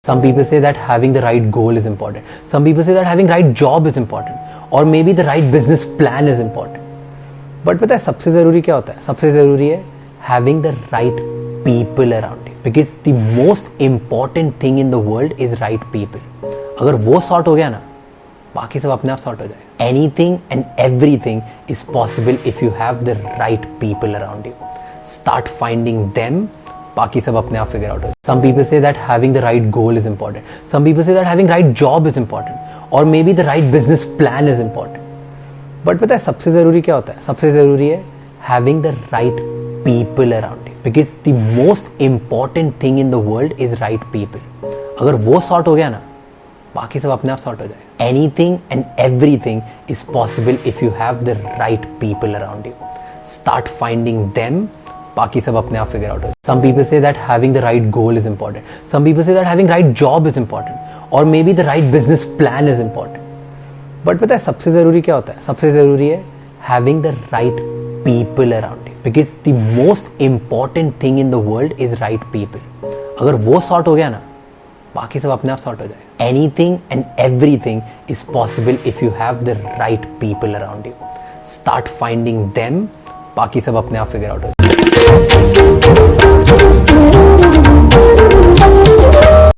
Some people say that having the right goal is important. Some people say that having right job is important. Or maybe the right business plan is important. But पता है सबसे ज़रूरी क्या होता है? सबसे ज़रूरी है having the right people around you. Because the most important thing in the world is right people. अगर वो sort हो गया ना, बाकी सब अपने आप sort हो जाएगा. Anything and everything is possible if you have the right people around you. Start finding them. बाकी सब अपने आप figure out हो. Some people say that having the right goal is important. Some people say that having right job is important. Or maybe the right business plan is important. But पता है सबसे ज़रूरी क्या होता है? सबसे ज़रूरी है having the right people around you. Because the most important thing in the world is right people. अगर वो sort हो गया ना, बाकी सब अपने आप sort हो जाएगा. Anything and everything is possible if you have the right people around you. Start finding them. बाकी सब अपने आप figure out हो. Some people say that having the right goal is important. Some people say that having right job is important. Or maybe the right business plan is important. But पता है सबसे ज़रूरी क्या होता है? सबसे ज़रूरी है having the right people around you. Because the most important thing in the world is right people. अगर वो sort हो गया ना, बाकी सब अपने आप sort हो जाएगा. Anything and everything is possible if you have the right people around you. Start finding them. बाकी सब अपने आप figure out हो जाएगा.